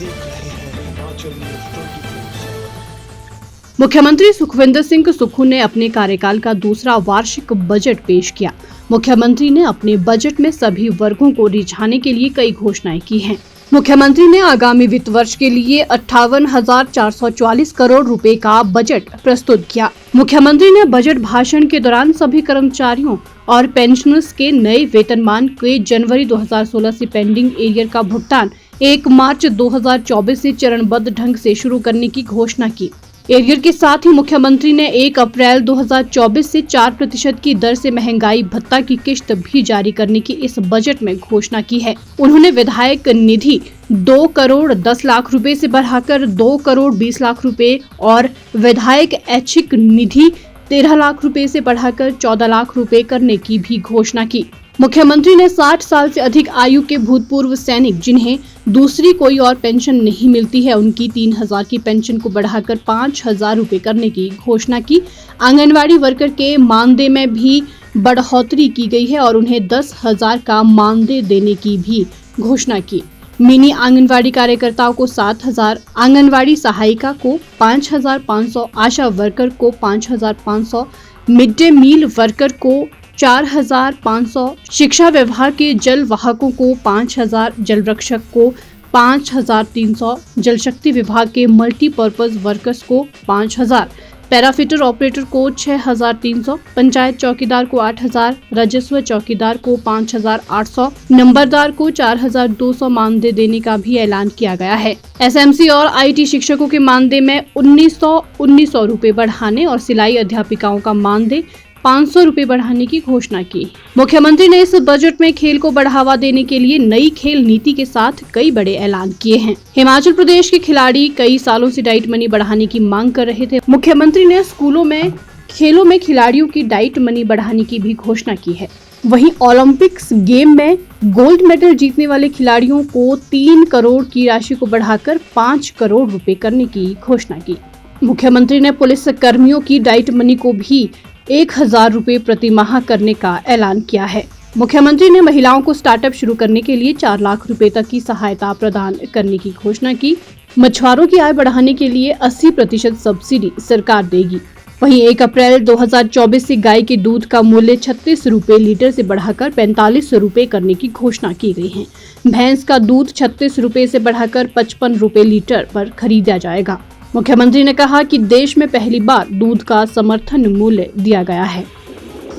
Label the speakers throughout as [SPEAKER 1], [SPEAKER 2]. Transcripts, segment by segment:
[SPEAKER 1] देख रहे हैं हिमाचल न्यूज 24।
[SPEAKER 2] मुख्यमंत्री सुखविंदर सिंह सुक्खू ने अपने कार्यकाल का दूसरा वार्षिक बजट पेश किया। मुख्यमंत्री ने अपने बजट में सभी वर्गों को रिझाने के लिए कई घोषणाएं की हैं। मुख्यमंत्री ने आगामी वित्त वर्ष के लिए 58,444 करोड़ रुपए का बजट प्रस्तुत किया। मुख्यमंत्री ने बजट भाषण के दौरान सभी कर्मचारियों और पेंशनर्स के नए वेतनमान के जनवरी 2016 से पेंडिंग एरियर का भुगतान 1 मार्च 2024 से चरणबद्ध ढंग से शुरू करने की घोषणा की। एरियर के साथ ही मुख्यमंत्री ने 1 अप्रैल 2024 से 4% की दर से महंगाई भत्ता की किश्त भी जारी करने की इस बजट में घोषणा की है। उन्होंने विधायक निधि 2 करोड़ 10 लाख रुपए से बढ़ाकर 2 करोड़ 20 लाख रुपए और विधायक ऐच्छिक निधि 13 लाख रुपए से बढ़ाकर 14 लाख रुपए करने की भी घोषणा की। मुख्यमंत्री ने 60 साल से अधिक आयु के भूतपूर्व सैनिक जिन्हें दूसरी कोई और पेंशन नहीं मिलती है, उनकी 3,000 की पेंशन को बढ़ाकर 5,000 रुपए करने की घोषणा की। आंगनवाड़ी वर्कर के मानदेय में भी बढ़ोतरी की गई है और उन्हें 10,000 का मानदेय देने की भी घोषणा की। मिनी आंगनवाड़ी कार्यकर्ताओं को 7,000, आंगनवाड़ी सहायिका को 5,500, आशा वर्कर को 5,500, मिड डे मील वर्कर को 4,500, शिक्षा विभाग के जल वाहकों को 5,000, जल रक्षक को 5,300, जल शक्ति विभाग के मल्टीपर्पज वर्कर्स को 5,000, पैराफिटर ऑपरेटर को 6,300, पंचायत चौकीदार को 8,000, राजस्व चौकीदार को 5,800, नंबरदार को 4,200 मानदेय देने का भी ऐलान किया गया है। एसएमसी और आईटी शिक्षकों के मानदेय में 1,900 रुपए बढ़ाने और सिलाई अध्यापिकाओं का मानदेय 500 रुपए बढ़ाने की घोषणा की। मुख्यमंत्री ने इस बजट में खेल को बढ़ावा देने के लिए नई खेल नीति के साथ कई बड़े ऐलान किए हैं। हिमाचल प्रदेश के खिलाड़ी कई सालों से डाइट मनी बढ़ाने की मांग कर रहे थे। मुख्यमंत्री ने स्कूलों में खेलों में खिलाड़ियों की डाइट मनी बढ़ाने की भी घोषणा की है। वहीं ओलंपिक्स गेम में गोल्ड मेडल जीतने वाले खिलाड़ियों को 3 करोड़ की राशि को बढ़ाकर 5 करोड़ रुपए करने की घोषणा की। मुख्यमंत्री ने पुलिस कर्मियों की डाइट मनी को भी 1,000 रुपए प्रति माह करने का ऐलान किया है। मुख्यमंत्री ने महिलाओं को स्टार्टअप शुरू करने के लिए 4 लाख रुपए तक की सहायता प्रदान करने की घोषणा की। मछुआरों की आय बढ़ाने के लिए 80% सब्सिडी सरकार देगी। वहीं 1 अप्रैल 2024 से गाय के दूध का मूल्य 36 रुपए लीटर से बढ़ाकर 45 रुपए करने की घोषणा की गई है। भैंस का दूध 36 रुपए से बढ़ाकर 55 रुपए लीटर पर खरीदा जाएगा। मुख्यमंत्री ने कहा कि देश में पहली बार दूध का समर्थन मूल्य दिया गया है।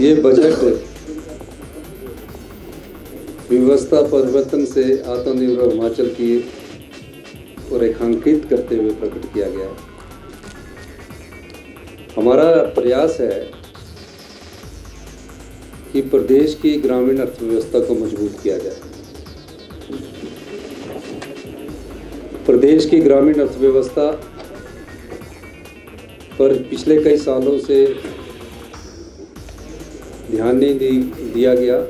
[SPEAKER 3] ये बजट व्यवस्था परिवर्तन से आत्मनिर्भर हिमाचल की रेखांकित करते हुए प्रकट किया गया है। हमारा प्रयास है कि प्रदेश की ग्रामीण अर्थव्यवस्था को मजबूत किया जाए। प्रदेश की ग्रामीण अर्थव्यवस्था पर पिछले कई सालों से ध्यान नहीं दिया गया।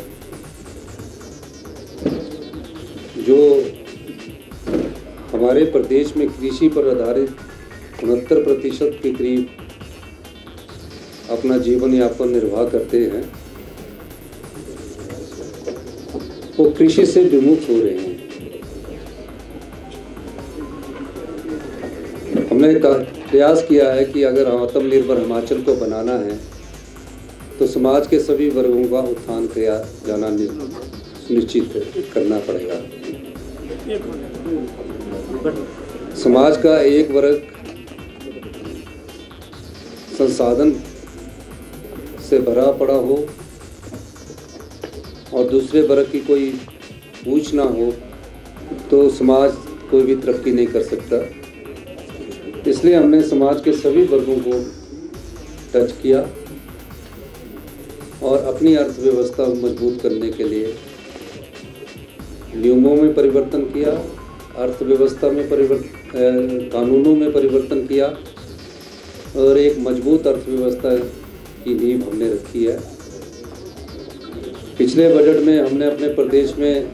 [SPEAKER 3] जो हमारे प्रदेश में कृषि पर आधारित 69% के करीब अपना जीवन यापन निर्वाह करते हैं, वो कृषि से विमुख हो रहे हैं। हमने प्रयास किया है कि अगर आत्मनिर्भर हिमाचल को बनाना है तो समाज के सभी वर्गों का उत्थान किया जाना सुनिश्चित करना पड़ेगा। समाज का एक वर्ग संसाधन से भरा पड़ा हो और दूसरे वर्ग की कोई पूछ ना हो तो समाज कोई भी तरक्की नहीं कर सकता। इसलिए हमने समाज के सभी वर्गों को टच किया और अपनी अर्थव्यवस्था को मजबूत करने के लिए नियमों में परिवर्तन किया, अर्थव्यवस्था में कानूनों में परिवर्तन किया और एक मजबूत अर्थव्यवस्था की नींव हमने रखी है। पिछले बजट में हमने अपने प्रदेश में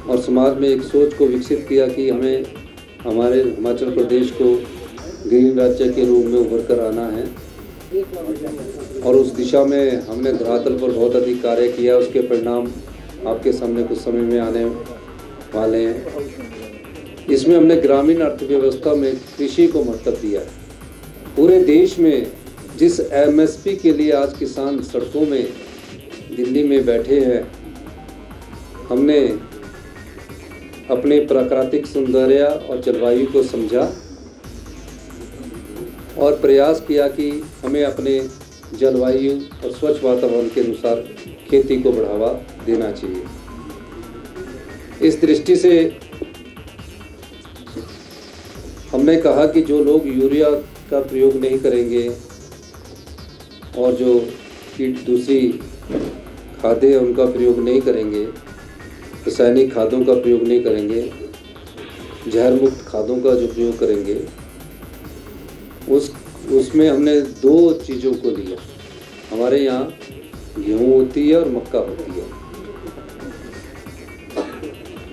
[SPEAKER 3] और समाज में एक सोच को विकसित किया कि हमें हमारे हिमाचल प्रदेश को ग्रीन राज्य के रूप में उभर कर आना है और उस दिशा में हमने धरातल पर बहुत अधिक कार्य किया। उसके परिणाम आपके सामने कुछ समय में आने वाले हैं। इसमें हमने ग्रामीण अर्थव्यवस्था में कृषि को महत्व दिया है। पूरे देश में जिस एमएसपी के लिए आज किसान सड़कों में दिल्ली में बैठे हैं, हमने अपने प्राकृतिक सौंदर्य और जलवायु को समझा और प्रयास किया कि हमें अपने जलवायु और स्वच्छ वातावरण के अनुसार खेती को बढ़ावा देना चाहिए। इस दृष्टि से हमने कहा कि जो लोग यूरिया का प्रयोग नहीं करेंगे और जो दूसरी खादें हैं उनका प्रयोग नहीं करेंगे, रासायनिक खादों का प्रयोग नहीं करेंगे, जहर मुक्त खादों का जो प्रयोग करेंगे, उसमें हमने 2 चीज़ों को लिया। हमारे यहाँ गेहूँ होती है और मक्का होती है,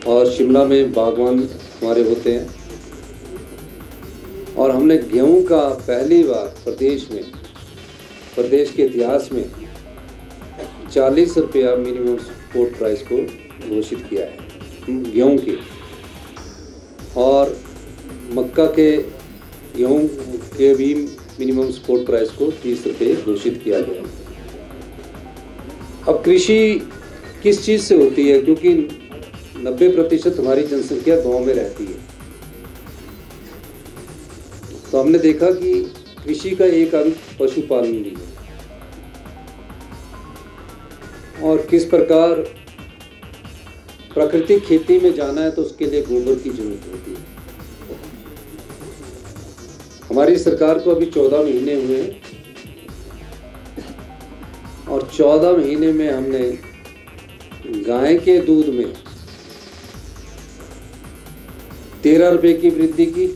[SPEAKER 3] और शिमला में बागवान हमारे होते हैं। और हमने गेहूं का पहली बार प्रदेश के इतिहास में 40 रुपया मिनिमम सपोर्ट प्राइस को घोषित किया है गेहूं की, और मक्का के गेहूं के भी मिनिमम सपोर्ट प्राइस को 30 रुपये घोषित किया गया। अब कृषि किस चीज़ से होती है, क्योंकि 90% हमारी जनसंख्या गांव में रहती है, तो हमने देखा कि कृषि का एक अंग पशुपालन भी है, और किस प्रकार प्राकृतिक खेती में जाना है तो उसके लिए गोबर की जरूरत होती है। हमारी सरकार को अभी 14 महीने हुए हैं, और 14 महीने में हमने गाय के दूध में 13 रुपये की वृद्धि की,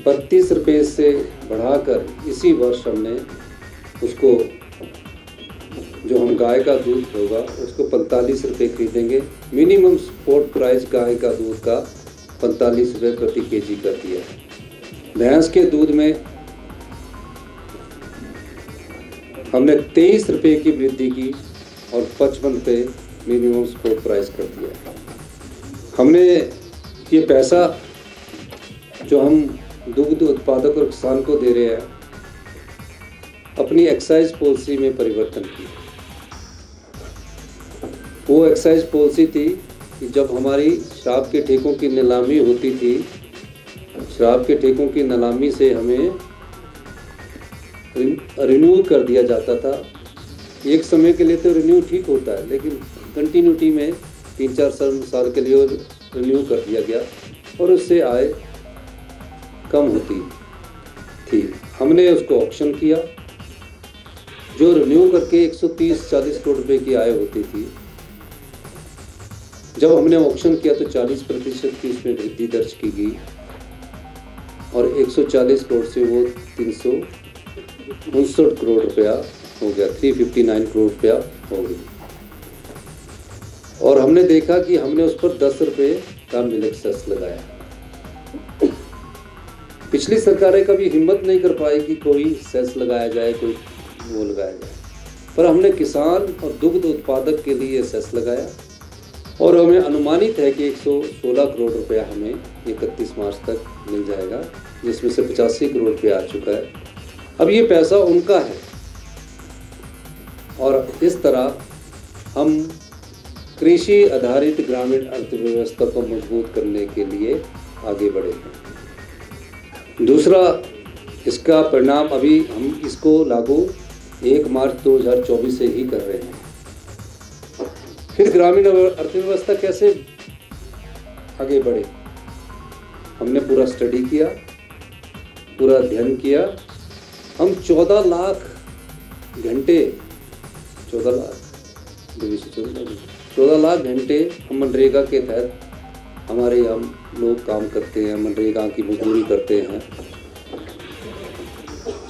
[SPEAKER 3] 32 रुपये से बढ़ाकर इसी वर्ष हमने उसको, जो हम गाय का दूध होगा उसको 45 रुपये खरीदेंगे। मिनिमम सपोर्ट प्राइस गाय का दूध का 45 रुपये प्रति केजी कर दिया है। भैंस के दूध में हमने 23 रुपये की वृद्धि की और 55 रुपये मिनिमम सपोर्ट प्राइस कर दिया। हमने ये पैसा जो हम दुग्ध उत्पादक और किसान को दे रहे हैं, अपनी एक्साइज पॉलिसी में परिवर्तन किया। वो एक्साइज पॉलिसी थी कि जब हमारी शराब के ठेकों की नीलामी होती थी, शराब के ठेकों की नीलामी से हमें रिन्यू कर दिया जाता था। एक समय के लिए तो रिन्यू ठीक होता है, लेकिन कंटिन्यूटी में 3-4 साल के लिए रिन्यू कर दिया गया और उससे आय कम होती थी। हमने उसको ऑक्शन किया, जो रिन्यू करके 130-40 करोड़ रुपए की आय होती थी, जब हमने ऑक्शन किया तो 40% की उसमें वृद्धि दर्ज की गई और 140 करोड़ से वो 359 करोड़ रुपया हो गया, 359 करोड़ रुपया हो गई। और हमने देखा कि हमने उस पर 10 रुपये का मिल्क सेस लगाया। पिछली सरकारें कभी हिम्मत नहीं कर पाई कि कोई सेस लगाया जाए, कोई वो लगाया जाए, पर हमने किसान और दुग्ध उत्पादक के लिए सेस लगाया और हमें अनुमानित है कि 116 करोड़ रुपया हमें 31 मार्च तक मिल जाएगा, जिसमें से 85 करोड़ रुपया आ चुका है। अब ये पैसा उनका है और इस तरह हम कृषि आधारित ग्रामीण अर्थव्यवस्था को मजबूत करने के लिए आगे बढ़े हैं। दूसरा, इसका परिणाम अभी हम इसको लागू 1 मार्च 2024 से ही कर रहे हैं। फिर ग्रामीण अर्थव्यवस्था कैसे आगे बढ़े, हमने पूरा स्टडी किया, पूरा अध्ययन किया। हम 14 लाख घंटे 14 लाख घंटे हम मनरेगा के तहत हमारे यहाँ लोग काम करते हैं, मनरेगा की मजदूरी करते हैं।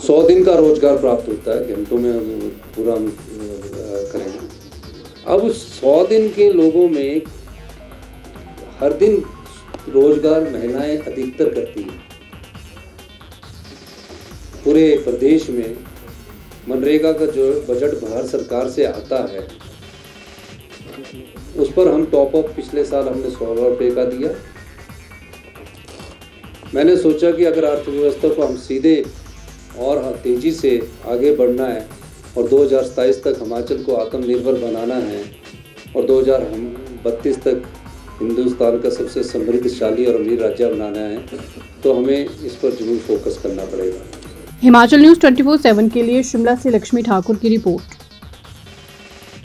[SPEAKER 3] 100 दिन का रोजगार प्राप्त होता है, घंटों में पूरा करेंगे। अब 100 दिन के लोगों में हर दिन रोजगार महिलाएं अधिकतर करती हैं। पूरे प्रदेश में मनरेगा का जो बजट भारत सरकार से आता है उस पर हम टॉप अप पिछले साल हमने 16 रुपये का दिया। मैंने सोचा कि अगर अर्थव्यवस्था को हम सीधे और तेज़ी से आगे बढ़ना है और 2027 तक हिमाचल को आत्मनिर्भर बनाना है और 2032 तक हिंदुस्तान का सबसे समृद्धशाली और अमीर राज्य बनाना है, तो हमें इस पर जरूर फोकस करना पड़ेगा।
[SPEAKER 2] हिमाचल न्यूज़ 24/7 के लिए शिमला से लक्ष्मी ठाकुर की रिपोर्ट।